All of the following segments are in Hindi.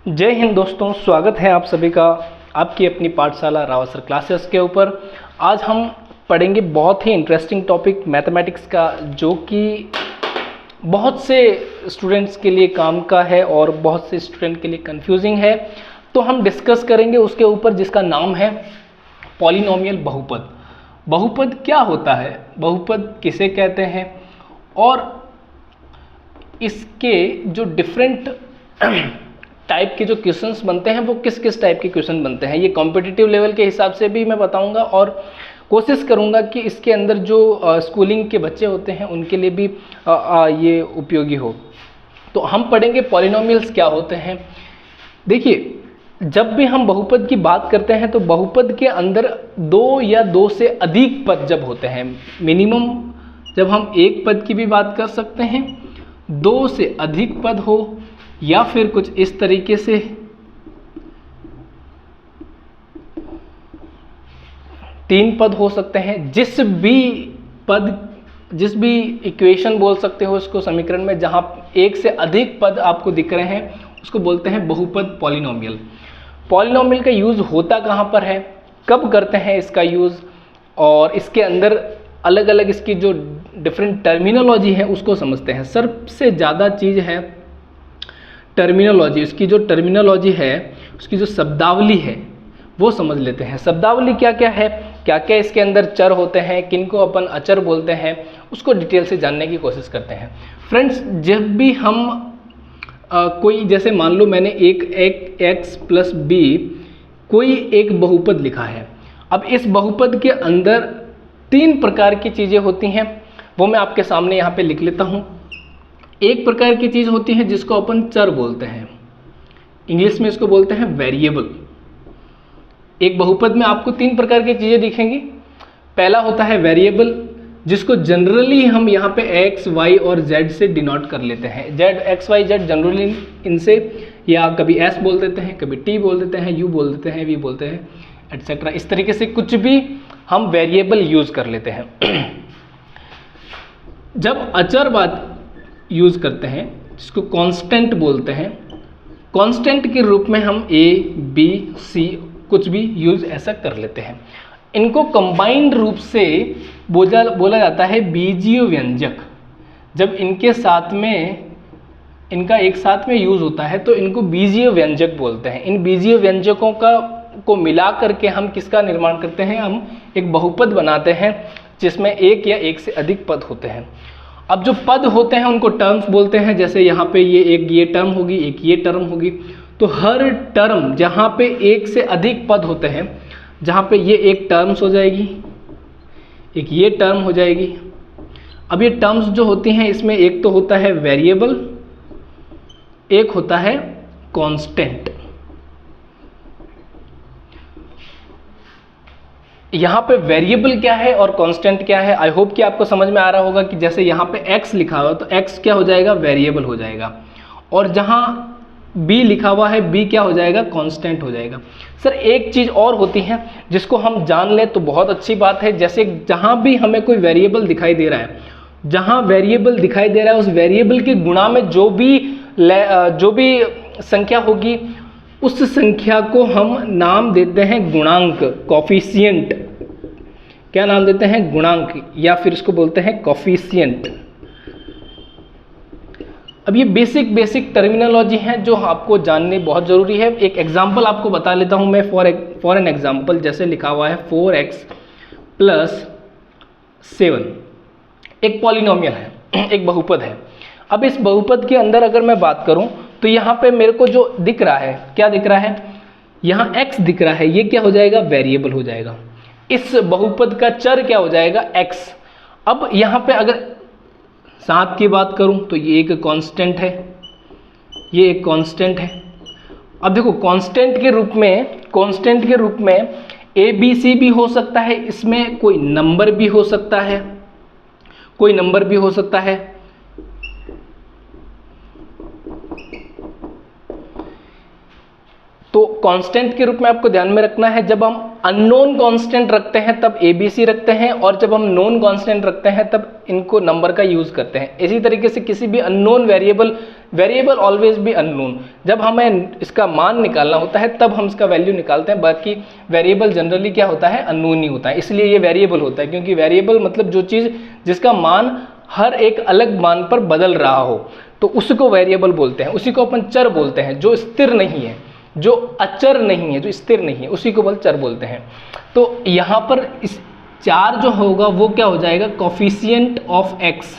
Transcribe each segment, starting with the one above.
जय हिंद दोस्तों, स्वागत है आप सभी का आपकी अपनी पाठशाला रावसर क्लासेस के ऊपर। आज हम पढ़ेंगे बहुत ही इंटरेस्टिंग टॉपिक मैथमेटिक्स का, जो कि बहुत से स्टूडेंट्स के लिए काम का है और बहुत से स्टूडेंट के लिए कंफ्यूजिंग है। तो हम डिस्कस करेंगे उसके ऊपर, जिसका नाम है पॉलिनोमियल बहुपद। बहुपद क्या होता है, बहुपद किसे कहते हैं, और इसके जो डिफरेंट टाइप के जो क्वेश्चंस बनते हैं वो किस किस टाइप के क्वेश्चन बनते हैं, ये कॉम्पिटिटिव लेवल के हिसाब से भी मैं बताऊंगा और कोशिश करूंगा कि इसके अंदर जो स्कूलिंग के बच्चे होते हैं उनके लिए भी ये उपयोगी हो। तो हम पढ़ेंगे पॉलिनोमियल्स क्या होते हैं। देखिए, जब भी हम बहुपद की बात करते हैं तो बहुपद के अंदर दो या दो से अधिक पद जब होते हैं, मिनिमम जब हम एक पद की भी बात कर सकते हैं, दो से अधिक पद हो, या फिर कुछ इस तरीके से तीन पद हो सकते हैं। जिस भी इक्वेशन बोल सकते हो उसको समीकरण में, जहां एक से अधिक पद आपको दिख रहे हैं उसको बोलते हैं बहुपद पॉलिनोमियल। पॉलिनोमियल का यूज होता कहां पर है, कब करते हैं इसका यूज, और इसके अंदर अलग अलग इसकी जो डिफरेंट टर्मिनोलॉजी है उसको समझते हैं। सबसे ज़्यादा चीज़ है टर्मिनोलॉजी। उसकी जो टर्मिनोलॉजी है, उसकी जो शब्दावली है वो समझ लेते हैं। शब्दावली क्या क्या है, क्या क्या इसके अंदर चर होते हैं, किनको अपन अचर बोलते हैं, उसको डिटेल से जानने की कोशिश करते हैं। फ्रेंड्स, जब भी हम कोई, जैसे मान लो मैंने एक x प्लस बी कोई एक बहुपद लिखा है। अब इस बहुपद के अंदर तीन प्रकार की चीज़ें होती हैं, वो मैं आपके सामने यहाँ पे लिख लेता हूँ। एक प्रकार की चीज़ होती है जिसको अपन चर बोलते हैं, इंग्लिश में इसको बोलते हैं वेरिएबल। एक बहुपद में आपको तीन प्रकार की चीज़ें दिखेंगी। पहला होता है वेरिएबल, जिसको जनरली हम यहाँ पे x, y और z से डिनोट कर लेते हैं। x, y, z जनरली इनसे या कभी s बोल देते हैं, कभी t बोल देते हैं, u बोल देते हैं, v बोलते हैं, एटसेट्रा। इस तरीके से कुछ भी हम वेरिएबल यूज़ कर लेते हैं। जब अचर बात यूज़ करते हैं, जिसको कांस्टेंट बोलते हैं, कांस्टेंट के रूप में हम a, b, c कुछ भी यूज़ ऐसा कर लेते हैं। इनको कंबाइंड रूप से बोला जाता है बीजीय व्यंजक। जब इनके साथ में, इनका एक साथ में यूज़ होता है तो इनको बीजीय व्यंजक बोलते हैं। इन बीजीय व्यंजकों को मिला करके हम किसका निर्माण करते हैं, हम एक बहुपद बनाते हैं जिसमें एक या एक से अधिक पद होते हैं। अब जो पद होते हैं उनको टर्म्स बोलते हैं। जैसे यहाँ पे ये टर्म होगी, एक ये टर्म होगी। तो हर टर्म जहाँ पे एक से अधिक पद होते हैं, जहाँ पे ये एक टर्म्स हो जाएगी, एक ये टर्म हो जाएगी। अब ये टर्म्स जो होती हैं, इसमें एक तो होता है वेरिएबल, एक होता है कांस्टेंट। यहाँ पे वेरिएबल क्या है और कांस्टेंट क्या है, आई होप कि आपको समझ में आ रहा होगा कि जैसे यहाँ पे x लिखा हुआ तो x क्या हो जाएगा, वेरिएबल हो जाएगा, और जहाँ b लिखा हुआ है b क्या हो जाएगा, कांस्टेंट हो जाएगा। सर, एक चीज़ और होती है जिसको हम जान लें तो बहुत अच्छी बात है। जैसे जहाँ भी हमें कोई वेरिएबल दिखाई दे रहा है, जहाँ वेरिएबल दिखाई दे रहा है उस वेरिएबल के गुणा में जो भी संख्या होगी, उस संख्या को हम नाम देते हैं गुणांक, कॉफिशिएंट। क्या नाम देते हैं, गुणांक, या फिर इसको बोलते हैं कॉफिशिएंट। अब ये बेसिक टर्मिनोलॉजी है जो आपको जाननी बहुत ज़रूरी है। एक एग्जांपल आपको बता लेता हूँ मैं, फॉर एन एग्जांपल। जैसे लिखा हुआ है 4x प्लस 7, एक पॉलिनोमियल है, एक बहुपद है। अब इस बहुपद के अंदर अगर मैं बात करूं तो यहाँ पे मेरे को जो दिख रहा है, क्या दिख रहा है, यहाँ x दिख रहा है, ये क्या हो जाएगा, वेरिएबल हो जाएगा। इस बहुपद का चर क्या हो जाएगा, x। अब यहाँ पे अगर 7 की बात करूं तो ये एक कांस्टेंट है, ये एक कांस्टेंट है। अब देखो, कांस्टेंट के रूप में a b c भी हो सकता है, इसमें कोई नंबर भी हो सकता है, कोई नंबर भी हो सकता है। तो कांस्टेंट के रूप में आपको ध्यान में रखना है, जब हम अननोन कांस्टेंट रखते हैं तब ABC रखते हैं, और जब हम नोन कांस्टेंट रखते हैं तब इनको नंबर का यूज करते हैं। इसी तरीके से किसी भी अननोन वेरिएबल ऑलवेज भी अननोन, जब हमें इसका मान निकालना होता है तब हम इसका वैल्यू निकालते हैं, बाकी वेरिएबल जनरली क्या होता है, अननोन ही होता है, इसलिए ये वेरिएबल होता है, क्योंकि वेरिएबल मतलब जो चीज़ जिसका मान हर एक अलग मान पर बदल रहा हो तो उसको वेरिएबल बोलते हैं। उसी को अपन चर बोलते हैं, जो स्थिर नहीं है, जो अचर नहीं है, जो स्थिर नहीं है, उसी को चर बोलते हैं। तो यहाँ पर इस 4 जो होगा वो क्या हो जाएगा, coefficient of x,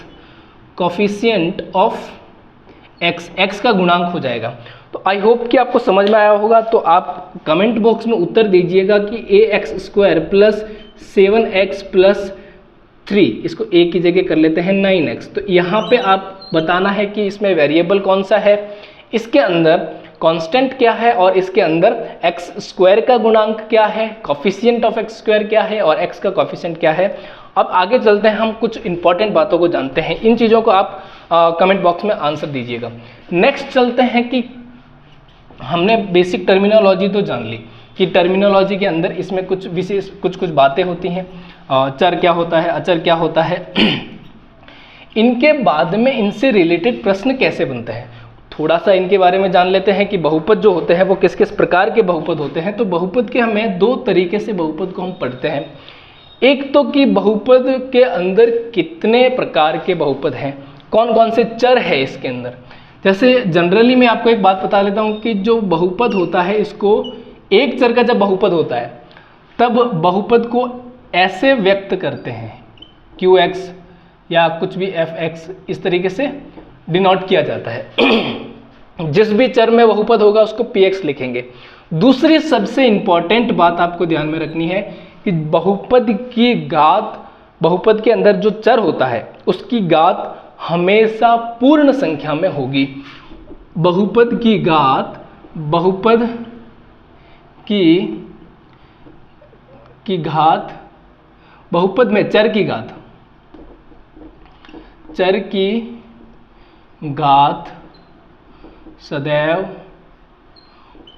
coefficient of x, x का गुणांक हो जाएगा। तो आई होप कि आपको समझ में आया होगा। तो आप कमेंट बॉक्स में उत्तर दीजिएगा कि ax² प्लस 7x प्लस 3, इसको a की जगह कर लेते हैं 9x। तो यहाँ पे आप बताना है कि इसमें वेरिएबल कौन सा है, इसके अंदर कांस्टेंट क्या है, और इसके अंदर x² का गुणांक क्या है, कोफिशिएंट ऑफ x² क्या है, और x का कोफिशिएंट क्या है। अब आगे चलते हैं, हम कुछ इंपॉर्टेंट बातों को जानते हैं। इन चीज़ों को आप कमेंट बॉक्स में आंसर दीजिएगा। नेक्स्ट चलते हैं कि हमने बेसिक टर्मिनोलॉजी तो जान ली कि टर्मिनोलॉजी के अंदर इसमें कुछ विशेष कुछ बातें होती हैं, चर क्या होता है, अचर क्या होता है। इनके बाद में इनसे रिलेटेड प्रश्न कैसे बनते हैं, थोड़ा सा इनके बारे में जान लेते हैं कि बहुपद जो होते हैं वो किस किस प्रकार के बहुपद होते हैं। तो बहुपद के हमें 2 तरीके से बहुपद को हम पढ़ते हैं। एक तो कि बहुपद के अंदर कितने प्रकार के बहुपद हैं, कौन कौन से चर है इसके अंदर। जैसे जनरली मैं आपको एक बात बता लेता हूँ कि जो बहुपद होता है, इसको एक चर का जब बहुपद होता है तब बहुपद को ऐसे व्यक्त करते हैं, QX या कुछ भी FX, इस तरीके से डिनोट किया जाता है। जिस भी चर में बहुपद होगा उसको PX लिखेंगे। दूसरी सबसे इंपॉर्टेंट बात आपको ध्यान में रखनी है कि बहुपद की घात, बहुपद के अंदर जो चर होता है उसकी घात हमेशा पूर्ण संख्या में होगी। बहुपद की घात, बहुपद की घात, बहुपद में चर की घात, चर की घात सदैव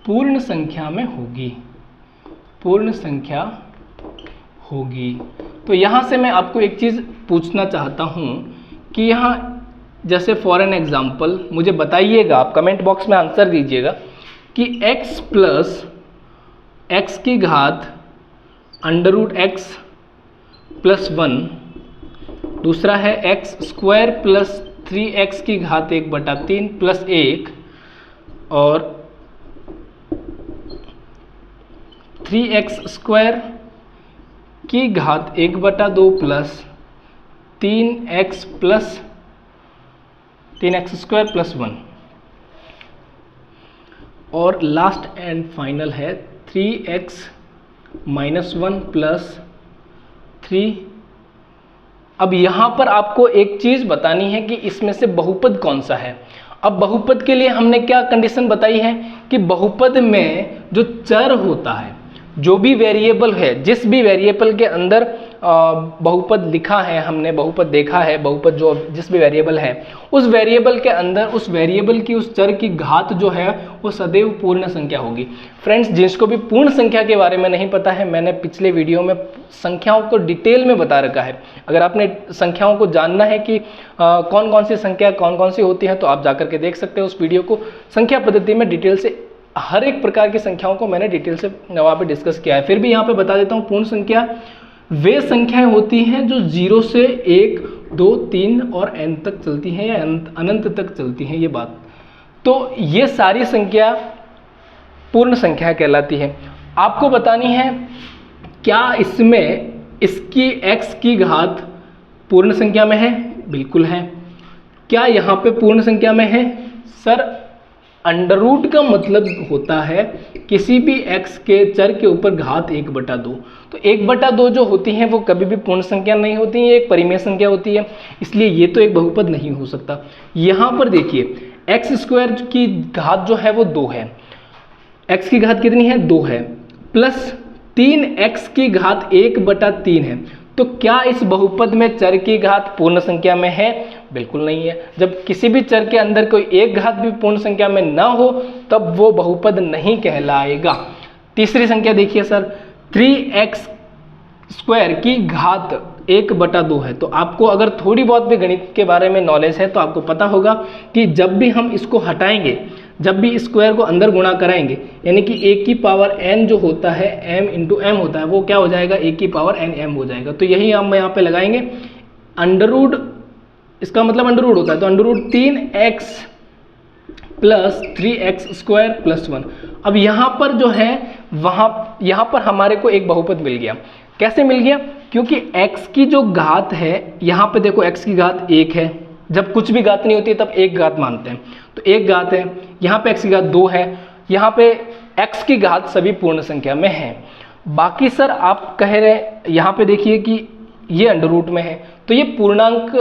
पूर्ण संख्या में होगी, पूर्ण संख्या होगी। तो यहाँ से मैं आपको एक चीज़ पूछना चाहता हूँ कि यहाँ जैसे फॉर एन एग्जाम्पल मुझे बताइएगा, आप कमेंट बॉक्स में आंसर दीजिएगा कि x प्लस x की घात √x प्लस 1, दूसरा है x² प्लस 3x की घात 1/3 प्लस 1, और 3x² की घात 1/2 plus 3x plus 3x² plus 1, और लास्ट एंड फाइनल है 3x माइनस 1 प्लस 3। अब यहाँ पर आपको एक चीज़ बतानी है कि इसमें से बहुपद कौन सा है। अब बहुपद के लिए हमने क्या कंडीशन बताई है कि बहुपद में जो चर होता है, जो भी वेरिएबल है, जिस भी वेरिएबल के अंदर बहुपद लिखा है, हमने बहुपद देखा है, बहुपद जो जिस भी वेरिएबल है उस वेरिएबल के अंदर उस वेरिएबल की उस चर की घात जो है वो सदैव पूर्ण संख्या होगी। फ्रेंड्स, जिसको भी पूर्ण संख्या के बारे में नहीं पता है, मैंने पिछले वीडियो में संख्याओं को डिटेल में बता रखा है। अगर आपने संख्याओं को जानना है कि कौन कौन सी संख्या कौन कौन सी होती है तो आप जाकर के देख सकते हो उस वीडियो को। संख्या पद्धति में डिटेल से हर एक प्रकार की संख्याओं को मैंने डिटेल से वहाँ पे डिस्कस किया है। फिर भी यहाँ पे बता देता हूँ, पूर्ण संख्या वे संख्याएं होती हैं जो 0 से 1, 2, 3 और n तक चलती हैं या अनंत तक चलती हैं, ये बात। तो ये सारी संख्या पूर्ण संख्या कहलाती है। आपको बतानी है क्या इसमें इसकी x की घात पूर्ण संख्या में है? बिल्कुल है। क्या यहाँ पे पूर्ण संख्या में है? सर, अंडर रूट का मतलब होता है किसी भी x के चर के ऊपर घात 1/2। तो 1/2 जो होती हैं वो कभी भी पूर्ण संख्या नहीं होती है, एक परिमेय संख्या होती है, इसलिए ये तो एक बहुपद नहीं हो सकता। यहाँ पर देखिए x² की घात जो है वो 2 है, x की घात कितनी है? 2 है, प्लस 3x की घात 1/3 है। तो क्या इस बहुपद में चर की घात पूर्ण संख्या में है? बिल्कुल नहीं है। जब किसी भी चर के अंदर कोई एक घात भी पूर्ण संख्या में ना हो तब वो बहुपद नहीं कहलाएगा। तीसरी संख्या देखिए सर, 3x स्क्वायर की घात 1/2 है। तो आपको अगर थोड़ी बहुत भी गणित के बारे में नॉलेज है तो आपको पता होगा कि जब भी हम इसको हटाएंगे, जब भी स्क्वायर को अंदर गुणा कराएंगे, यानी कि a की पावर n जो होता है m इंटू m होता है, वो क्या हो जाएगा, a की पावर n m हो जाएगा। तो यही हम यहाँ पे लगाएंगे अंडर रूट, इसका मतलब अंडर रूट होता है, तो under root 3x plus 3x square plus 1। अब यहाँ पर जो है यहाँ पर हमारे को एक बहुपद मिल गया। कैसे मिल गया? क्योंकि x की जो घात है, यहाँ पे देखो x की घात 1 है, जब कुछ भी घात नहीं होती है तब एक घात मानते हैं, तो एक घात है, यहाँ पे x की घात 2 है, यहाँ पे x की घात सभी पूर्ण संख्या में है। बाकी सर आप कह रहे यहाँ पे देखिए कि ये अंडर रूट में है, तो ये पूर्णांक,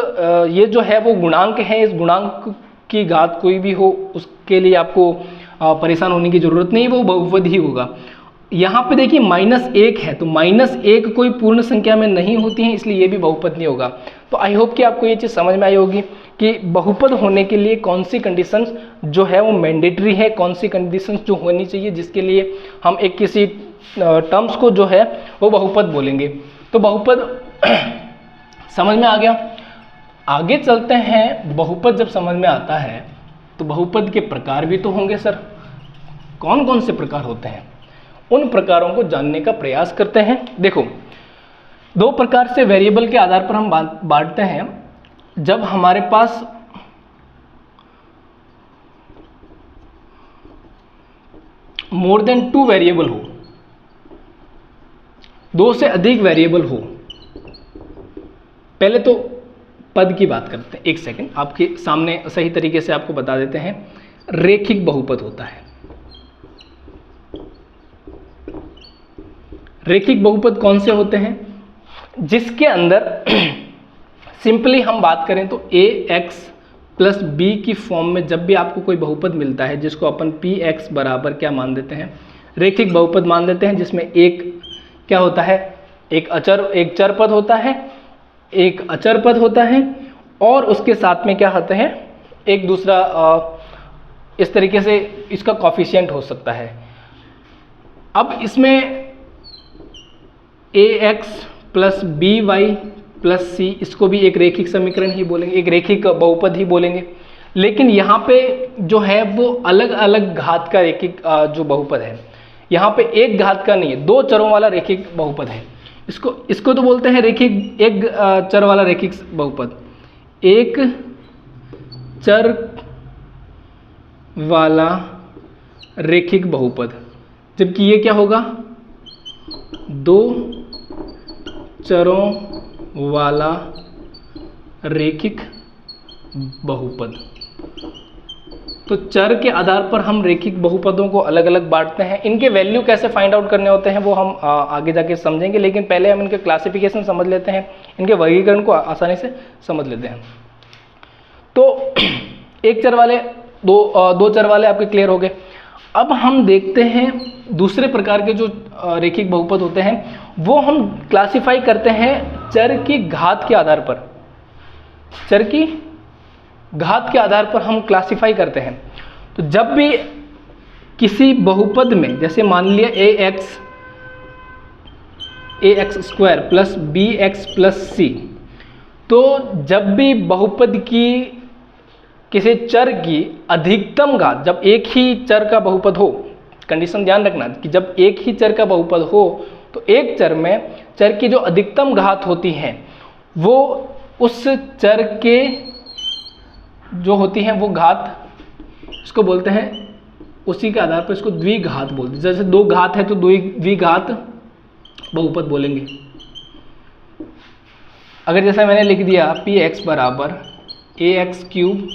ये जो है वो गुणांक है, इस गुणांक की घात कोई भी हो उसके लिए आपको परेशान होने की जरूरत नहीं, वो बहुपद ही होगा। यहाँ पे देखिए -1 है, तो -1 कोई पूर्ण संख्या में नहीं होती है, इसलिए ये भी बहुपद नहीं होगा। तो आई होप कि आपको ये चीज़ समझ में आई होगी कि बहुपद होने के लिए कौन सी कंडीशंस जो है वो मैंडेटरी है, कौन सी कंडीशंस जो होनी चाहिए जिसके लिए हम एक किसी टर्म्स को जो है वो बहुपद बोलेंगे। तो बहुपद समझ में आ गया। आगे चलते हैं। बहुपद जब समझ में आता है तो बहुपद के प्रकार भी तो होंगे सर। कौन कौन से प्रकार होते हैं, उन प्रकारों को जानने का प्रयास करते हैं। देखो, 2 प्रकार से वेरिएबल के आधार पर हम बांटते हैं। जब हमारे पास मोर देन 2 वेरिएबल हो, 2 से अधिक वेरिएबल हो। पहले तो पद की बात करते हैं। 1 सेकंड, आपके सामने सही तरीके से आपको बता देते हैं। रेखिक बहुपद होता है। रेखिक बहुपद कौन से होते हैं? जिसके अंदर सिंपली हम बात करें तो ax प्लस b की फॉर्म में जब भी आपको कोई बहुपद मिलता है, जिसको अपन px बराबर क्या मान देते हैं, रेखिक बहुपद मान देते हैं, जिसमें एक क्या होता है, एक चर पद होता है, एक अचर पद होता है, और उसके साथ में क्या होते हैं, एक दूसरा इस तरीके से इसका कॉफिशिएंट हो सकता है। अब इसमें ax plus by plus c, इसको भी एक रेखिक समीकरण ही बोलेंगे, एक रेखिक बहुपद ही बोलेंगे। लेकिन यहाँ पे जो है वो अलग अलग घात का रेखिक जो बहुपद है, यहाँ पे एक घात का नहीं है, 2 चरों वाला रेखिक बहुपद है। इसको तो बोलते हैं रेखिक, एक चर वाला रेखिक बहुपद, एक चर वाला रेखिक बहुपद। जबकि ये क्या होगा, 2 चरों वाला रेखिक बहुपद। तो चर के आधार पर हम रेखिक बहुपदों को अलग अलग बांटते हैं। इनके वैल्यू कैसे फाइंड आउट करने होते हैं वो हम आगे जाके समझेंगे, लेकिन पहले हम इनके क्लासिफिकेशन समझ लेते हैं, इनके वर्गीकरण को आसानी से समझ लेते हैं। तो एक चर वाले, दो चर वाले आपके क्लियर हो गए। अब हम देखते हैं दूसरे प्रकार के जो रेखिक बहुपद होते हैं, वो हम क्लासिफाई करते हैं चर की घात के आधार पर। चर की घात के आधार पर हम क्लासिफाई करते हैं। तो जब भी किसी बहुपद में, जैसे मान लिया ax square plus bx plus c, तो जब भी बहुपद की किसी चर की अधिकतम घात, जब एक ही चर का बहुपद हो, कंडीशन ध्यान रखना कि जब एक ही चर का बहुपद हो तो एक चर में चर की जो अधिकतम घात होती है वो उस चर के जो होती है वो घात, इसको बोलते हैं, उसी के आधार पर इसको द्विघात बोलते हैं। जैसे 2 घात है तो द्विघात बहुपद बोलेंगे। अगर जैसा मैंने लिख दिया px बराबर ax cube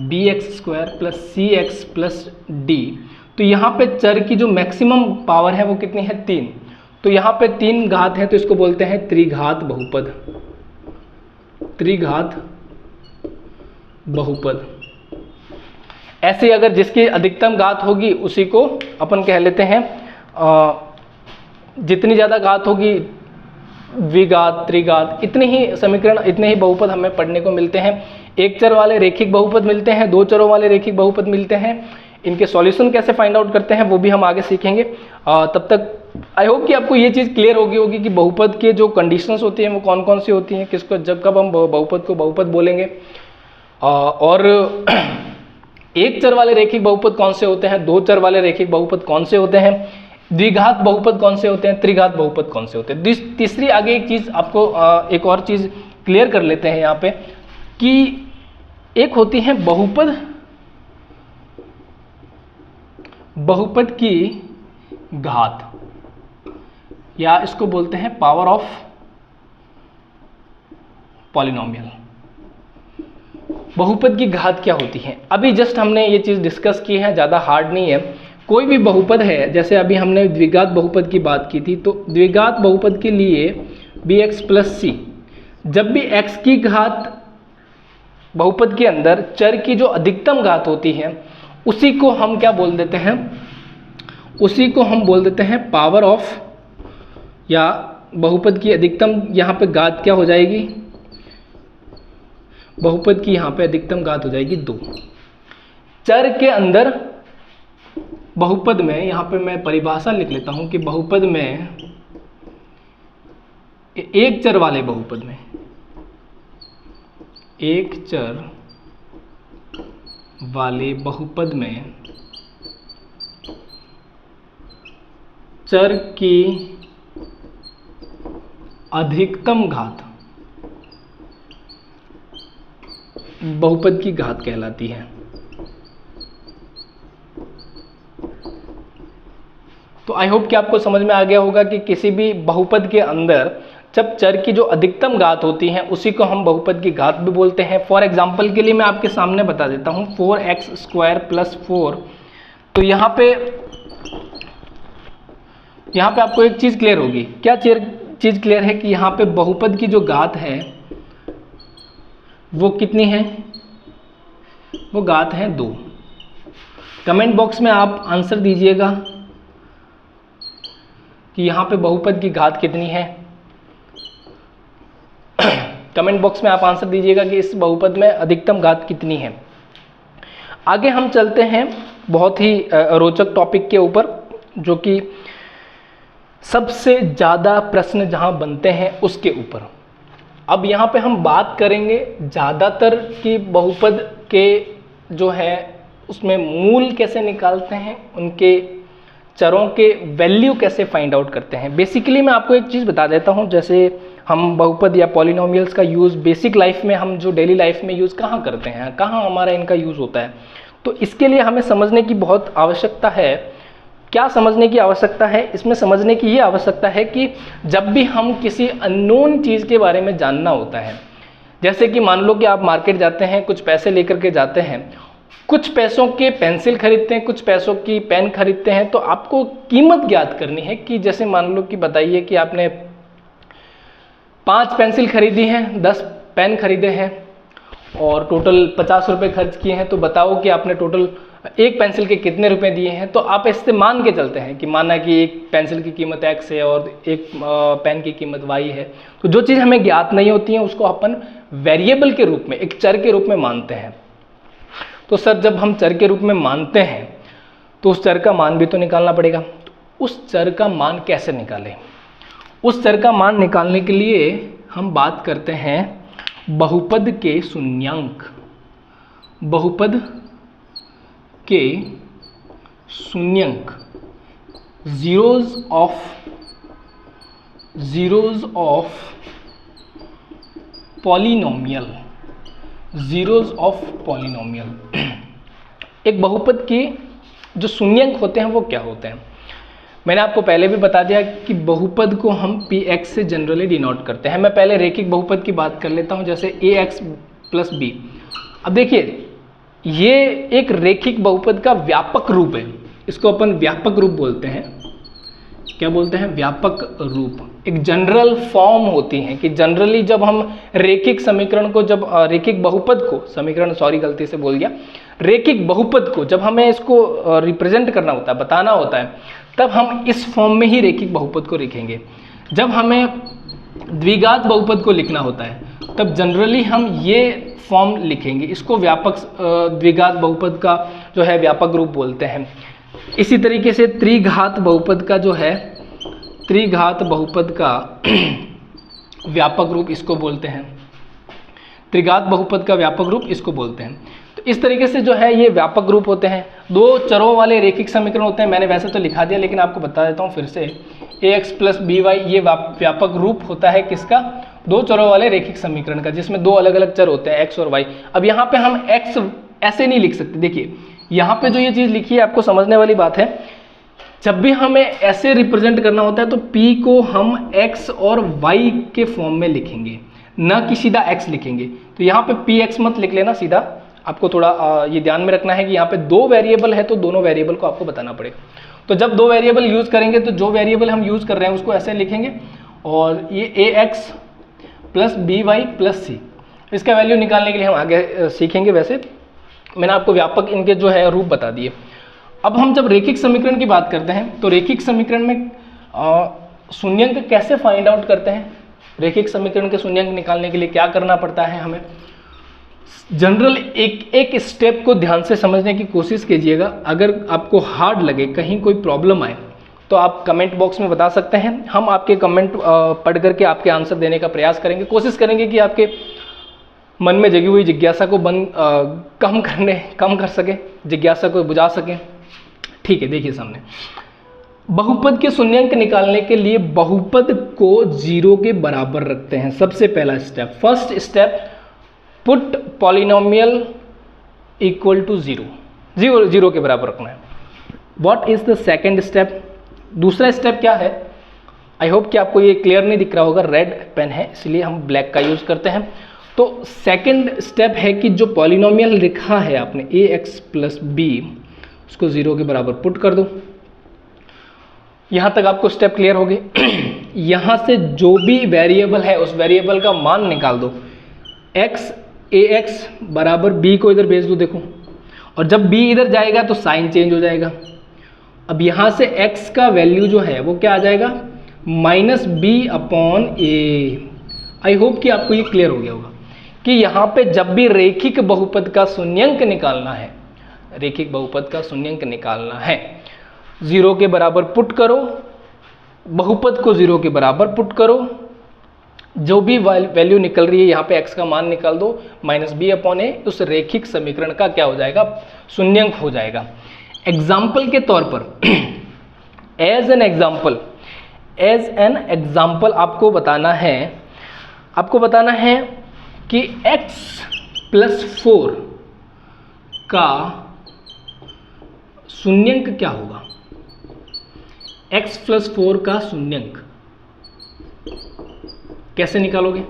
bx square plus cx plus d, तो यहाँ पे चर की जो मैक्सिमम पावर है वो कितनी है, 3। तो यहाँ पे 3 घात है तो इसको बोलते हैं त्रिघात बहुपद। त्रिघात बहुपद। ऐसे अगर जिसकी अधिकतम घात होगी उसी को अपन कह लेते हैं, जितनी ज़्यादा घात होगी द्विघात, त्रिघात, इतने ही समीकरण, इतने ही बहुपद हमें पढ़ने को मिलते हैं। एक चर वाले रेखिक बहुपद मिलते हैं, दो चरों वाले रेखिक बहुपद मिलते हैं। इनके सॉल्यूशन कैसे फाइंड आउट करते हैं वो भी हम आगे सीखेंगे। तब तक आई होप कि आपको ये चीज़ क्लियर होगी कि बहुपद के जो कंडीशंस होती हैं वो कौन कौन सी होती हैं, किसको जब कब हम बहुपद को बहुपद बोलेंगे, और एक चर वाले रेखिक बहुपद कौन से होते हैं, दो चर वाले रेखिक बहुपद कौन से होते हैं, द्विघात बहुपद कौन से होते हैं, त्रिघात बहुपद कौन से होते हैं। तीसरी आगे एक चीज़ आपको एक और चीज़ क्लियर कर लेते हैं यहाँ पे कि एक होती है बहुपद की घात, या इसको बोलते हैं पावर ऑफ पॉलिनोमियल। बहुपद की घात क्या होती है, अभी जस्ट हमने ये चीज़ डिस्कस की है, ज़्यादा हार्ड नहीं है। कोई भी बहुपद है, जैसे अभी हमने द्विघात बहुपद की बात की थी, तो द्विघात बहुपद के लिए bx प्लस c, जब भी x की घात बहुपद के अंदर चर की जो अधिकतम घात होती है उसी को हम क्या बोल देते हैं, उसी को हम बोल देते हैं पावर ऑफ, या बहुपद की अधिकतम यहाँ पे घात क्या हो जाएगी, बहुपद की यहाँ पे अधिकतम घात हो जाएगी 2। चर के अंदर बहुपद में, यहाँ पे मैं परिभाषा लिख लेता हूँ कि बहुपद में, एक चर वाले बहुपद में, एक चर वाले बहुपद में चर की अधिकतम घात बहुपद की घात कहलाती है। तो आई होप कि आपको समझ में आ गया होगा कि किसी भी बहुपद के अंदर जब चर की जो अधिकतम घात होती है उसी को हम बहुपद की घात भी बोलते हैं। फॉर एग्जांपल के लिए मैं आपके सामने बता देता हूँ 4x² + 4। तो यहाँ पे आपको एक चीज़ क्लियर होगी। क्या चीज़ क्लियर है कि यहाँ पे बहुपद की जो घात है वो कितनी है, वो घात है 2। कमेंट बॉक्स में आप आंसर दीजिएगा कि यहाँ पे बहुपद की घात कितनी है। कमेंट बॉक्स में आप आंसर दीजिएगा कि इस बहुपद में अधिकतम घात कितनी है। आगे हम चलते हैं बहुत ही रोचक टॉपिक के ऊपर, जो कि सबसे ज़्यादा प्रश्न जहाँ बनते हैं उसके ऊपर। अब यहाँ पे हम बात करेंगे ज़्यादातर कि बहुपद के जो है उसमें मूल कैसे निकालते हैं, उनके चरों के वैल्यू कैसे फाइंड आउट करते हैं। बेसिकली मैं आपको एक चीज़ बता देता हूँ, जैसे हम बहुपद या पॉलिनोमियल्स का यूज़ बेसिक लाइफ में, हम जो डेली लाइफ में यूज़ कहाँ करते हैं, कहाँ हमारा इनका यूज़ होता है। तो इसके लिए हमें समझने की बहुत आवश्यकता है। क्या समझने की आवश्यकता है, इसमें समझने की ये आवश्यकता है कि जब भी हम किसी अननोन चीज़ के बारे में जानना होता है, जैसे कि मान लो कि आप मार्केट जाते हैं, कुछ पैसे लेकर के जाते हैं, कुछ पैसों के पेंसिल खरीदते हैं, कुछ पैसों की पेन खरीदते हैं, तो आपको कीमत ज्ञात करनी है कि जैसे मान लो कि बताइए कि आपने 5 पेंसिल खरीदी हैं, 10 पेन खरीदे हैं और टोटल 50 रुपये खर्च किए हैं, तो बताओ कि आपने टोटल एक पेंसिल के कितने रुपए दिए हैं। तो आप इससे मान के चलते हैं कि माना कि एक पेंसिल की कीमत x है और एक पेन की कीमत y है। तो जो चीज़ हमें ज्ञात नहीं होती है उसको अपन वेरिएबल के रूप में, एक चर के रूप में मानते हैं। तो सर जब हम चर के रूप में मानते हैं तो उस चर का मान भी तो निकालना पड़ेगा। तो उस चर का मान कैसे निकालें? उस चर का मान निकालने के लिए हम बात करते हैं बहुपद के शून्यांक। बहुपद के शून्यांक, zeros of polynomial, zeros of polynomial. एक बहुपद की जो शून्यांक होते हैं वो क्या होते हैं? मैंने आपको पहले भी बता दिया कि बहुपद को हम px से जनरली डिनोट करते हैं। मैं पहले रेखिक बहुपद की बात कर लेता हूं, जैसे ax + b। अब देखिए ये एक रेखिक बहुपद का व्यापक रूप है, इसको अपन व्यापक रूप बोलते हैं। क्या बोलते हैं? व्यापक रूप। एक जनरल फॉर्म होती है कि जनरली जब हम रेखिक समीकरण को, जब रेखिक बहुपद को, समीकरण सॉरी गलती से बोल गया, रेखिक बहुपद को जब हमें इसको रिप्रेजेंट करना होता है, बताना होता है, तब हम इस फॉर्म में ही रेखिक बहुपद को लिखेंगे। जब हमें द्विघात बहुपद को लिखना होता है तब जनरली हम ये फॉर्म लिखेंगे, इसको व्यापक द्विघात बहुपद का जो है व्यापक रूप बोलते हैं। इसी तरीके से त्रिघात बहुपद का जो है, त्रिघात बहुपद का व्यापक रूप इसको बोलते हैं, त्रिघात बहुपद का व्यापक रूप इसको बोलते हैं। तो इस तरीके से जो है ये व्यापक रूप होते हैं। दो चरों वाले रैखिक समीकरण होते हैं, मैंने वैसे तो लिखा दिया लेकिन आपको बता देता हूँ फिर से। ax प्लस बी वाई ये व्यापक रूप होता है किसका? दो चरों वाले रैखिक समीकरण का, जिसमें दो अलग अलग चर होते हैं x और y। अब यहाँ पे हम x ऐसे नहीं लिख सकते। देखिए यहाँ पे जो ये चीज़ लिखी है आपको समझने वाली बात है, जब भी हमें ऐसे रिप्रेजेंट करना होता है तो p को हम x और y के फॉर्म में लिखेंगे, न कि सीधा x लिखेंगे। तो यहाँ पे px मत लिख लेना सीधा, आपको थोड़ा ये ध्यान में रखना है कि यहाँ पे दो वेरिएबल है तो दोनों वेरिएबल को आपको बताना पड़ेगा। तो जब दो वेरिएबल यूज़ करेंगे तो जो वेरिएबल हम यूज़ कर रहे हैं उसको ऐसे लिखेंगे, और ये ax plus B Y plus C, इसका वैल्यू निकालने के लिए हम आगे सीखेंगे। वैसे मैंने आपको व्यापक इनके जो है रूप बता दिए। अब हम जब रैखिक समीकरण की बात करते हैं तो रैखिक समीकरण में शून्यंक कैसे फाइंड आउट करते हैं, रैखिक समीकरण के शून्यंक निकालने के लिए क्या करना पड़ता है हमें, जनरल एक स्टेप को ध्यान से समझने की कोशिश कीजिएगा। अगर आपको हार्ड लगे, कहीं कोई प्रॉब्लम आए तो आप कमेंट बॉक्स में बता सकते हैं, हम आपके कमेंट पढ़ करके आपके आंसर देने का प्रयास करेंगे। कोशिश करेंगे कि आपके मन में जगी हुई जिज्ञासा को कम कर सके, जिज्ञासा को बुझा सके। ठीक है, देखिए सामने बहुपद के शून्यंक निकालने के लिए बहुपद को 0 के बराबर रखते हैं। सबसे पहला step, first step, put polynomial equal to 0 के बराबर रखना है। What is the second step? दूसरा स्टेप क्या है? आई होप कि आपको ये क्लियर नहीं दिख रहा होगा, रेड पेन है इसलिए हम ब्लैक का यूज करते हैं। तो सेकेंड स्टेप है कि जो पॉलिनोमियल लिखा है आपने ax प्लस बी, उसको 0 के बराबर पुट कर दो। यहाँ तक आपको स्टेप क्लियर हो गई। यहाँ से जो भी वेरिएबल है उस वेरिएबल का मान निकाल दो। ax बराबर b को इधर भेज दो, देखो, और जब b इधर जाएगा तो साइन चेंज हो जाएगा। अब यहाँ से x का वैल्यू जो है वो क्या आ जाएगा? Minus B upon A. I hope कि आपको ये क्लियर हो गया होगा कि यहाँ पे जब भी रैखिक बहुपद का शून्यंक निकालना है, रैखिक बहुपद का शून्यंक निकालना है, 0 के बराबर पुट करो, बहुपद को 0 के बराबर पुट करो, जो भी वैल्यू निकल रही है यहाँ पे x का मान निकाल दो, माइनस बी अपॉन ए, उस रैखिक समीकरण का क्या हो जाएगा? शून्यंक हो जाएगा। एग्जाम्पल के तौर पर, एज एन एग्जाम्पल आपको बताना है कि x प्लस 4 का शून्यंक क्या होगा। x प्लस 4 का शून्यंक कैसे निकालोगे?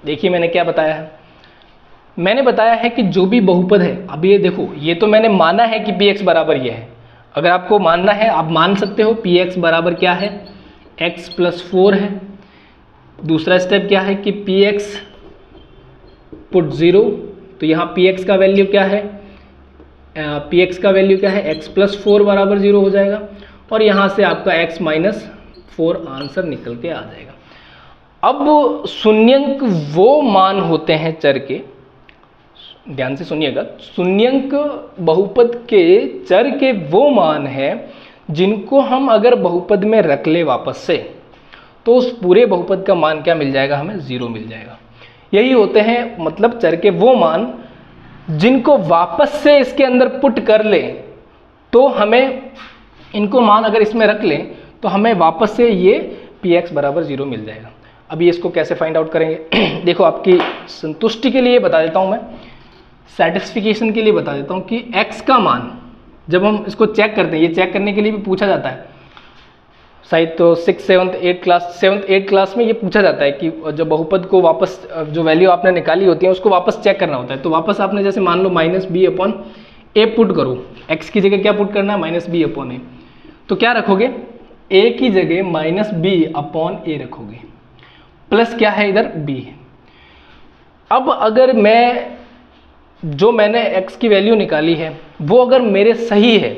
देखिए मैंने क्या बताया है, मैंने बताया है कि जो भी बहुपद है, अब ये देखो, ये तो मैंने माना है कि px बराबर ये है। अगर आपको मानना है आप मान सकते हो। px बराबर क्या है? x प्लस 4 है। दूसरा स्टेप क्या है कि px पुट 0, तो यहाँ px का वैल्यू क्या है? px का वैल्यू क्या है? x प्लस 4 बराबर 0 हो जाएगा, और यहाँ से आपका x माइनस 4 आंसर निकल के आ जाएगा। अब शून्यंक वो मान होते हैं चर के, ध्यान से सुनिएगा, शून्यंक बहुपद के चर के वो मान हैं जिनको हम अगर बहुपद में रख ले वापस से, तो उस पूरे बहुपद का मान क्या मिल जाएगा? हमें 0 मिल जाएगा। यही होते हैं मतलब चर के वो मान जिनको वापस से इसके अंदर पुट कर ले, तो हमें इनको मान अगर इसमें रख लें तो हमें वापस से ये px बराबर 0 मिल जाएगा। अभी इसको कैसे फाइंड आउट करेंगे? देखो, आपकी संतुष्टि के लिए बता देता हूँ, मैं सेटिस्फिकेशन के लिए बता देता हूँ कि x का मान जब हम इसको चेक करते हैं, ये चेक करने के लिए भी पूछा जाता है, शायद तो 6th 7th 8th क्लास में ये पूछा जाता है कि जब बहुपद को वापस, जो वैल्यू आपने निकाली होती है उसको वापस चेक करना होता है। तो वापस आपने जैसे मान लो माइनस बी अपॉन ए पुट करो, x की जगह क्या पुट करना है? माइनस बी अपॉन ए। तो क्या रखोगे? a की जगह माइनस बी अपॉन ए रखोगे, प्लस क्या है इधर? b है। अब अगर मैंने x की वैल्यू निकाली है वो अगर मेरे सही है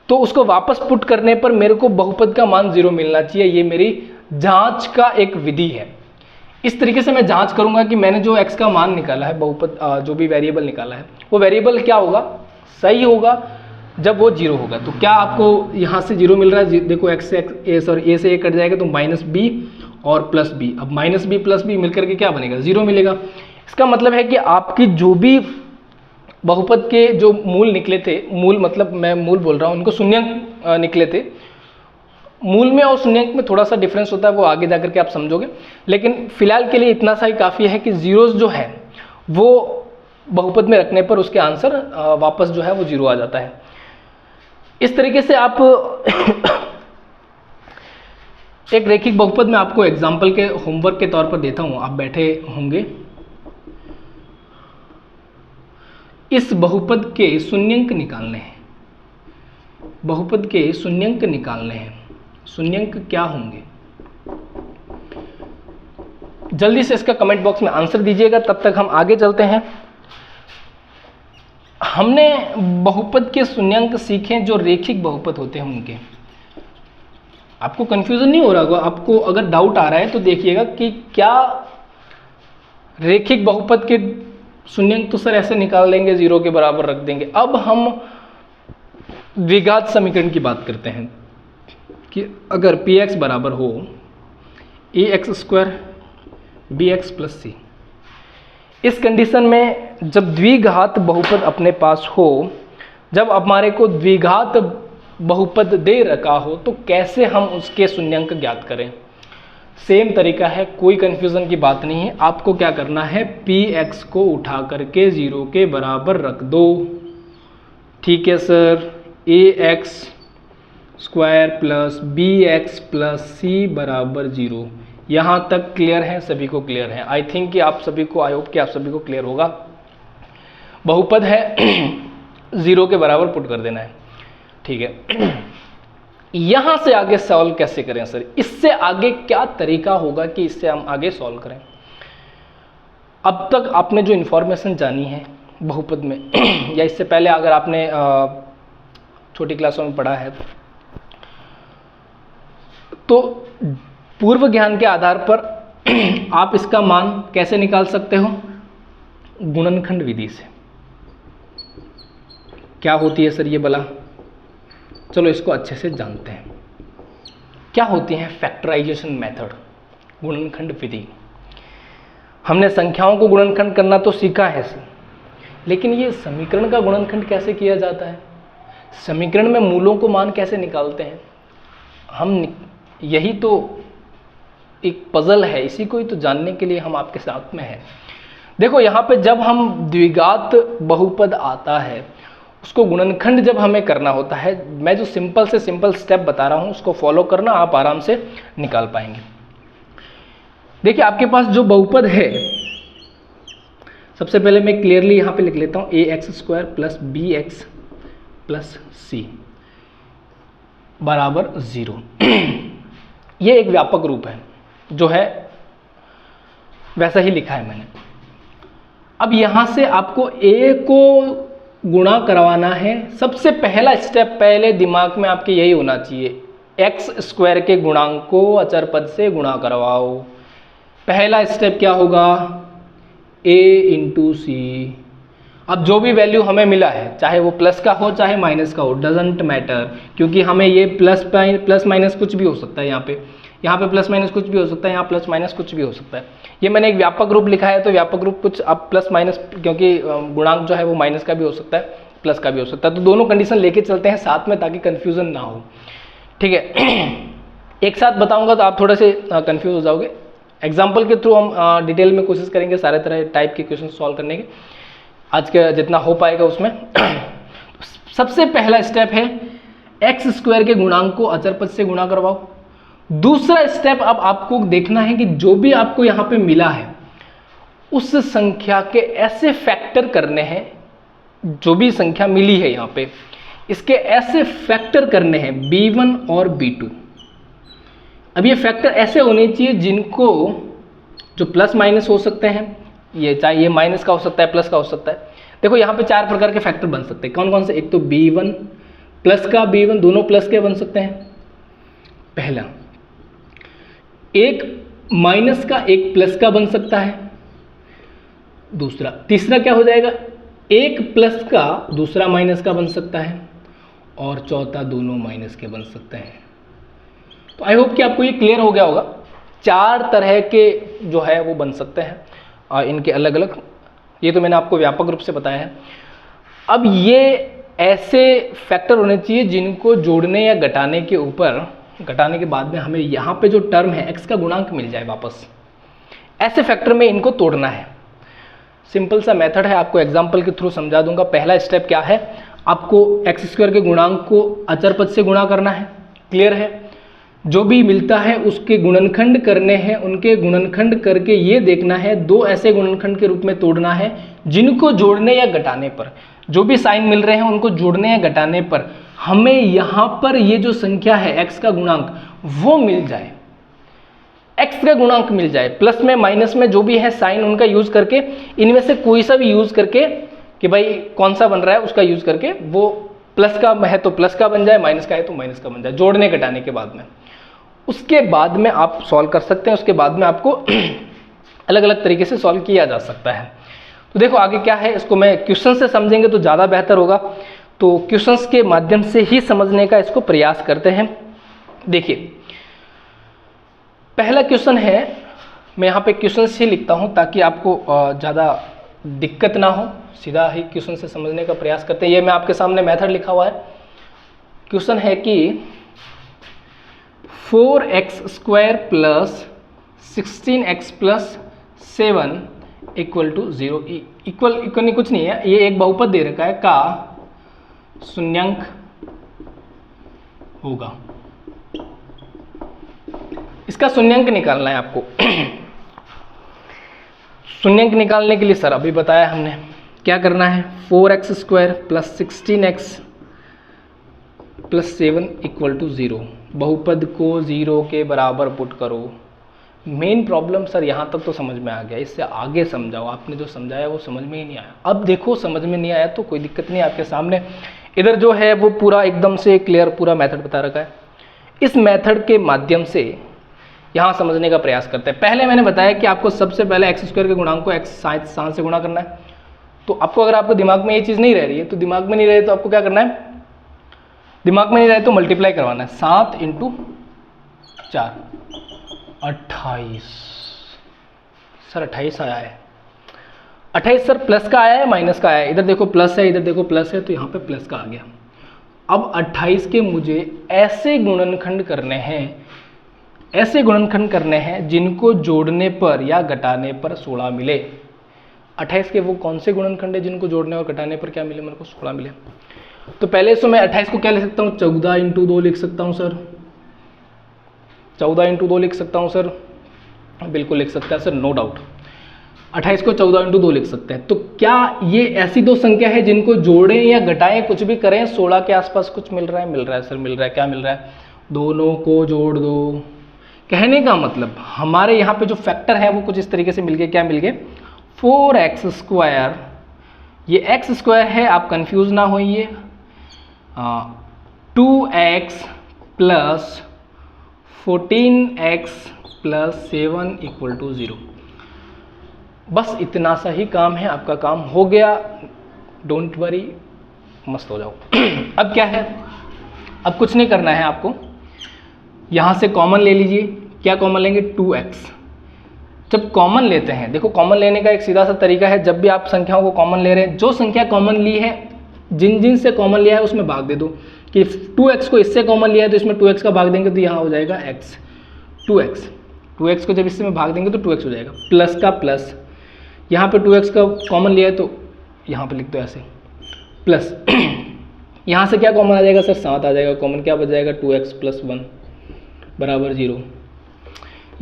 तो उसको वापस पुट करने पर मेरे को बहुपद का मान 0 मिलना चाहिए। ये मेरी जांच का एक विधि है। इस तरीके से मैं जांच करूंगा कि मैंने जो x का मान निकाला है, बहुपद जो भी वेरिएबल निकाला है, वो वेरिएबल क्या होगा, सही होगा जब वो 0 होगा। तो क्या आपको यहाँ से 0 मिल रहा है, देखो x से a से a कट जाएगा तो -b और +b। अब -b +b मिलकर के क्या बनेगा, 0 मिलेगा। इसका मतलब है कि आपकी जो भी बहुपद के जो मूल निकले थे, मूल मतलब मैं मूल बोल रहा हूँ, उनको शून्यंक निकले थे। मूल में और शून्यंक में थोड़ा सा डिफरेंस होता है, वो आगे जाकर के आप समझोगे, लेकिन फिलहाल के लिए इतना सा ही काफ़ी है कि जीरोस जो है वो बहुपद में रखने पर उसके आंसर वापस जो है वो 0 आ जाता है। इस तरीके से आप एक रैखिक बहुपद में आपको एग्जाम्पल के होमवर्क के तौर पर देता हूँ, आप बैठे होंगे। इस बहुपद के शून्यंक निकालने हैं, बहुपद के शून्यंक निकालने हैं। शून्यंक क्या होंगे, जल्दी से इसका कमेंट बॉक्स में आंसर दीजिएगा, तब तक हम आगे चलते हैं। हमने बहुपद के शून्यंक सीखे जो रैखिक बहुपद होते हैं उनके। आपको कंफ्यूजन नहीं हो रहा होगा, आपको अगर डाउट आ रहा है तो देखिएगा कि क्या रैखिक बहुपद के शून्यंक तो सर ऐसे निकाल लेंगे, 0 के बराबर रख देंगे। अब हम द्विघात समीकरण की बात करते हैं कि अगर px बराबर हो ax² bx + c, इस कंडीशन में जब द्विघात बहुपद अपने पास हो, जब हमारे को द्विघात बहुपद दे रखा हो, तो कैसे हम उसके शून्यंक ज्ञात करें। सेम तरीका है, कोई कंफ्यूजन की बात नहीं है। आपको क्या करना है, px को उठा करके 0 के बराबर रख दो। ठीक है सर, ax² + bx + c बराबर 0। यहाँ तक क्लियर है, सभी को क्लियर है। आई थिंक कि आप सभी को, आई होप कि आप सभी को क्लियर होगा। बहुपद है 0 के बराबर पुट कर देना है। ठीक है, यहाँ से आगे सॉल्व कैसे करें सर, इससे आगे क्या तरीका होगा कि इससे हम आगे सॉल्व करें। अब तक आपने जो इन्फॉर्मेशन जानी है बहुपद में या इससे पहले अगर आपने छोटी क्लासों में पढ़ा है, तो पूर्व ज्ञान के आधार पर आप इसका मान कैसे निकाल सकते हो, गुणनखंड विधि से। क्या होती है सर ये बला, चलो इसको अच्छे से जानते हैं। क्या होती है फैक्टराइजेशन मेथड, गुणनखंड विधि। हमने संख्याओं को गुणनखंड करना तो सीखा है सर, लेकिन ये समीकरण का गुणनखंड कैसे किया जाता है, समीकरण में मूलों को मान कैसे निकालते हैं हम, यही तो एक पजल है। इसी को ही तो जानने के लिए हम आपके साथ में हैं। देखो यहाँ पे जब हम द्विघात बहुपद आता है, उसको गुणनखंड जब हमें करना होता है, मैं जो सिंपल से सिंपल स्टेप बता रहा हूँ उसको फॉलो करना, आप आराम से निकाल पाएंगे। देखिए आपके पास जो बहुपद है, सबसे पहले मैं क्लियरली यहाँ पे लिख लेता हूँ ax² + bx + c बराबर 0। ये एक व्यापक रूप है, जो है वैसा ही लिखा है मैंने। अब यहाँ से आपको a को गुणा करवाना है। सबसे पहला स्टेप पहले दिमाग में आपके यही होना चाहिए, x² के गुणांक को अचर पद से गुणा करवाओ। पहला स्टेप क्या होगा, a × c। अब जो भी वैल्यू हमें मिला है, चाहे वो प्लस का हो चाहे माइनस का हो, डजेंट मैटर, क्योंकि हमें ये प्लस माइनस कुछ भी हो सकता है। यहाँ पे प्लस माइनस कुछ भी हो सकता है, यहाँ प्लस माइनस कुछ भी हो सकता है। ये मैंने एक व्यापक रूप लिखा है, तो व्यापक रूप कुछ अब प्लस माइनस, क्योंकि गुणांक जो है वो माइनस का भी हो सकता है, प्लस का भी हो सकता है। तो दोनों कंडीशन लेके चलते हैं साथ में, ताकि कन्फ्यूजन ना हो। ठीक है, एक साथ बताऊंगा तो आप थोड़े से कन्फ्यूज हो जाओगे। एग्जाम्पल के थ्रू हम डिटेल में कोशिश करेंगे सारे तरह टाइप के क्वेश्चन सॉल्व करने के, आज के जितना हो पाएगा उसमें। सबसे पहला स्टेप है x² के गुणांक को अचर पद से गुणा करवाओ। दूसरा स्टेप अब आपको देखना है कि जो भी आपको यहाँ पे मिला है उस संख्या के ऐसे फैक्टर करने हैं, जो भी संख्या मिली है यहाँ पे इसके ऐसे फैक्टर करने हैं b1 और b2। अब ये फैक्टर ऐसे होने चाहिए जिनको, जो प्लस माइनस हो सकते हैं, ये चाहे ये माइनस का हो सकता है प्लस का हो सकता है। देखो यहाँ पे 4 प्रकार के फैक्टर बन सकते हैं। कौन कौन से, एक तो b1 प्लस का b1, दोनों प्लस के बन सकते हैं। पहला एक माइनस का एक प्लस का बन सकता है, दूसरा तीसरा क्या हो जाएगा, एक प्लस का दूसरा माइनस का बन सकता है, और चौथा दोनों माइनस के बन सकते हैं। तो आई होप कि आपको ये क्लियर हो गया होगा। 4 तरह के जो है वो बन सकते हैं इनके अलग अलग, ये तो मैंने आपको व्यापक रूप से बताया है। अब ये ऐसे फैक्टर होने चाहिए जिनको जोड़ने या घटाने के ऊपर, घटाने के बाद में हमें यहाँ पे जो टर्म है x का गुणांक मिल जाए वापस, ऐसे फैक्टर में इनको तोड़ना है। सिंपल सा मेथड है, आपको एग्जांपल के थ्रू समझा दूंगा। पहला स्टेप क्या है, आपको x² के गुणांक को अचर पद से गुणा करना है, क्लियर है। जो भी मिलता है उसके गुणनखंड करने हैं, उनके गुणनखंड करके ये देखना है, 2 ऐसे गुणनखंड के रूप में तोड़ना है जिनको जोड़ने या घटाने पर, जो भी साइन मिल रहे हैं उनको जोड़ने या घटाने पर हमें यहाँ पर ये जो संख्या है x का गुणांक वो मिल जाए, x का गुणांक मिल जाए। प्लस में माइनस में जो भी है साइन उनका यूज करके, इनमें से कोई सा भी यूज करके कि भाई कौन सा बन रहा है उसका यूज करके, वो प्लस का है तो प्लस का बन जाए, माइनस का है तो माइनस का बन जाए, जोड़ने घटाने के बाद में। उसके बाद में आप सॉल्व कर सकते हैं, उसके बाद में आपको अलग अलग तरीके से सॉल्व किया जा सकता है। तो देखो आगे क्या है, इसको मैं क्वेश्चन से समझेंगे तो ज़्यादा बेहतर होगा, तो क्वेश्चंस के माध्यम से ही समझने का इसको प्रयास करते हैं। देखिए पहला क्वेश्चन है, मैं यहाँ पे क्वेश्चन ही लिखता हूँ ताकि आपको ज़्यादा दिक्कत ना हो, सीधा ही क्वेश्चन से समझने का प्रयास करते हैं। ये मैं आपके सामने मेथड लिखा हुआ है। क्वेश्चन है कि 4x² plus 16x plus 7 equal to 0, equal कुछ नहीं है, ये एक बहुपद दे रखा है का शून्यांक होगा। इसका शून्यांक निकालना है आपको। शून्यांक निकालने के लिए सर अभी बताया हमने क्या करना है, 4x² plus 16x plus 7 equal to 0, बहुपद को 0 के बराबर पुट करो। मेन प्रॉब्लम सर यहाँ तक तो समझ में आ गया, इससे आगे समझाओ, आपने जो समझाया वो समझ में ही नहीं आया। अब देखो समझ में नहीं आया तो कोई दिक्कत नहीं, आपके सामने इधर जो है वो पूरा एकदम से क्लियर पूरा मेथड बता रखा है। इस मेथड के माध्यम से यहाँ समझने का प्रयास करते हैं। पहले मैंने बताया कि आपको सबसे पहले x² के गुणांक को x साइन से गुणा करना है। तो आपको अगर आपको दिमाग में ये चीज़ नहीं रह रही है, तो दिमाग में नहीं रहे तो आपको क्या करना है, दिमाग में नहीं रहे तो मल्टीप्लाई करवाना है। 7 × 4 28, सर 28 आया है। 28 सर प्लस का आया है माइनस का आया है, इधर देखो प्लस है इधर देखो प्लस है, तो यहाँ पे प्लस का आ गया। अब 28 के मुझे ऐसे गुणनखंड करने हैं, ऐसे गुणनखंड करने हैं जिनको जोड़ने पर या घटाने पर 16 मिले। 28 के वो कौन से गुणनखंड है जिनको जोड़ने और घटाने पर क्या मिले, मेरे को 16 मिले। तो पहले से मैं 28 को क्या लिख सकता हूँ, 14 × 2 लिख सकता हूँ सर, 14 × 2 लिख सकता हूँ सर, बिल्कुल लिख सकता है सर, नो डाउट। 28 को 14 × 2 लिख सकते हैं। तो क्या ये ऐसी दो संख्या है जिनको जोड़ें या घटाएं कुछ भी करें 16 के आसपास कुछ मिल रहा है सर, मिल रहा है, क्या मिल रहा है, दोनों को जोड़ दो। कहने का मतलब हमारे यहाँ पे जो फैक्टर है वो कुछ इस तरीके से मिल गए, क्या मिल गए, 4x², ये x² है, आप कंफ्यूज ना होइए, 2x plus 14x plus 7 equal to 0। बस इतना सा ही काम है, आपका काम हो गया, डोंट वरी, मस्त हो जाओ। अब क्या है, अब कुछ नहीं करना है आपको, यहाँ से कॉमन ले लीजिए। क्या कॉमन लेंगे, 2x। जब कॉमन लेते हैं, देखो कॉमन लेने का एक सीधा सा तरीका है, जब भी आप संख्याओं को कॉमन ले रहे हैं, जो संख्या कॉमन ली है, जिन से कॉमन लिया है उसमें भाग दे दो। कि 2x को इससे कॉमन लिया है तो इसमें 2x का भाग देंगे तो यहाँ हो जाएगा x, 2x को जब इससे में भाग देंगे तो 2x हो जाएगा, प्लस का प्लस, यहाँ पे 2x का कॉमन लिया है तो यहाँ पे लिख दो ऐसे, प्लस यहाँ से क्या कॉमन आ जाएगा सर, 7 आ जाएगा कॉमन, क्या बच जाएगा, 2x प्लस 1 बराबर 0।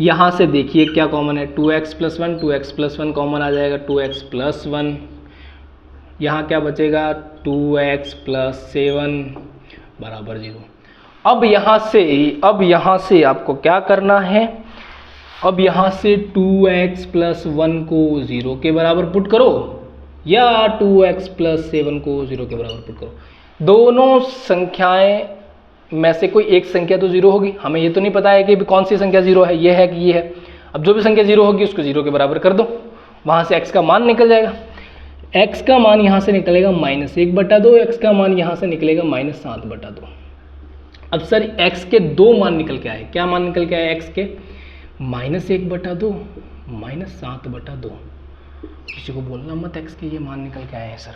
यहाँ से देखिए क्या कॉमन है, 2x plus 1, 2x plus 1 common आ जाएगा, 2x प्लस 1, यहाँ क्या बचेगा, 2x प्लस 7 बराबर 0। अब यहाँ से आपको क्या करना है, अब यहाँ से 2x प्लस 1 को 0 के बराबर पुट करो या 2x प्लस 7 को 0 के बराबर पुट करो। दोनों संख्याएं में से कोई एक संख्या तो जीरो होगी। हमें ये तो नहीं पता है कि कौन सी संख्या जीरो है, ये है कि ये है। अब जो भी संख्या जीरो होगी उसको जीरो के बराबर कर दो, वहाँ से x का मान निकल जाएगा। x का मान यहाँ से निकलेगा -1/2, x का मान यहाँ से निकलेगा -7/2। अब सर x के दो मान निकल के आए, क्या मान निकल के आए x के? -1/2 -7/2। किसी को बोलना मत x के ये मान निकल के आए हैं सर,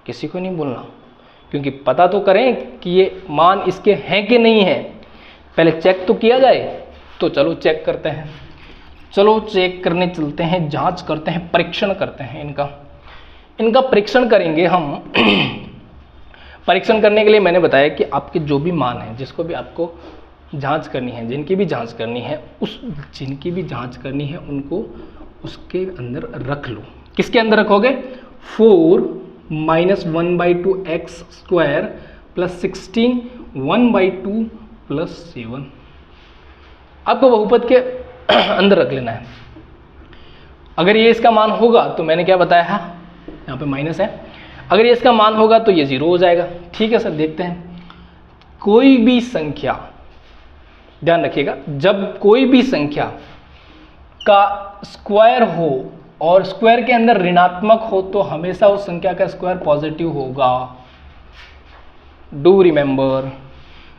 किसी को नहीं बोलना, क्योंकि पता तो करें कि ये मान इसके हैं कि नहीं है, पहले चेक तो किया जाए। तो चलो चेक करते हैं, चलो चेक करने चलते हैं, जांच करते हैं, परीक्षण करते हैं इनका परीक्षण करेंगे हम। परीक्षण करने के लिए मैंने बताया कि आपके जो भी मान हैं, जिसको भी आपको जांच करनी है, जिनकी भी जांच करनी है उनको उसके अंदर रख लो। किसके अंदर रखोगे? 4 -1/2 x² + 16 1/2 + 7 आपको बहुपद के अंदर रख लेना है। अगर ये इसका मान होगा तो मैंने क्या बताया है, यहाँ पे माइनस है, अगर ये इसका मान होगा तो ये जीरो हो जाएगा। ठीक है सर, देखते हैं। कोई भी संख्या, ध्यान रखिएगा, जब कोई भी संख्या का स्क्वायर हो और स्क्वायर के अंदर ऋणात्मक हो तो हमेशा उस संख्या का स्क्वायर पॉजिटिव होगा। Do remember.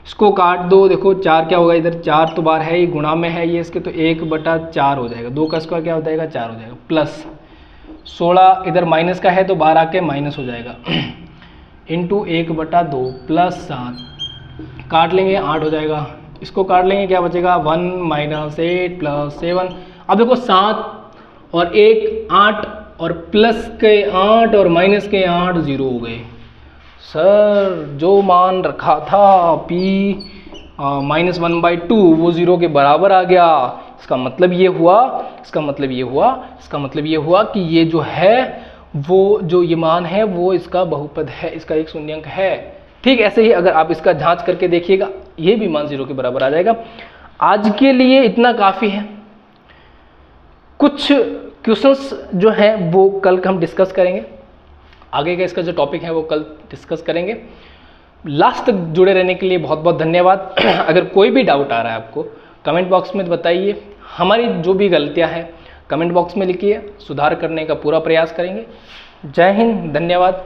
इसको काट दो, देखो 4 क्या होगा, इधर 4 तो बार है, ये गुणा में है ये इसके, तो 1/4 हो जाएगा। 2 का स्क्वायर क्या हो जाएगा? 4 हो जाएगा। प्लस 16 इधर माइनस का है तो बाहर आके माइनस हो जाएगा, इंटू 1/2 प्लस 7 काट लेंगे 8 हो जाएगा। इसको काट लेंगे, क्या बचेगा? 1 - 8 + 7। अब देखो 7 और 1 8 और प्लस के 8 और माइनस के 8 0 हो गए। सर जो मान रखा था p -1/2 वो 0 के बराबर आ गया। इसका मतलब ये हुआ कि ये जो है वो जो ये मान है वो इसका बहुपद है, इसका एक शून्यंक है। ठीक ऐसे ही अगर आप इसका जांच करके देखिएगा, ये भी मान 0 के बराबर आ जाएगा। आज के लिए इतना काफ़ी है। कुछ क्वेश्चंस जो हैं वो कल हम डिस्कस करेंगे, आगे का इसका जो टॉपिक है वो कल डिस्कस करेंगे। लास्ट तक जुड़े रहने के लिए बहुत बहुत धन्यवाद। अगर कोई भी डाउट आ रहा है आपको कमेंट बॉक्स में बताइए, हमारी जो भी गलतियां हैं कमेंट बॉक्स में लिखिए, सुधार करने का पूरा प्रयास करेंगे। जय हिंद, धन्यवाद।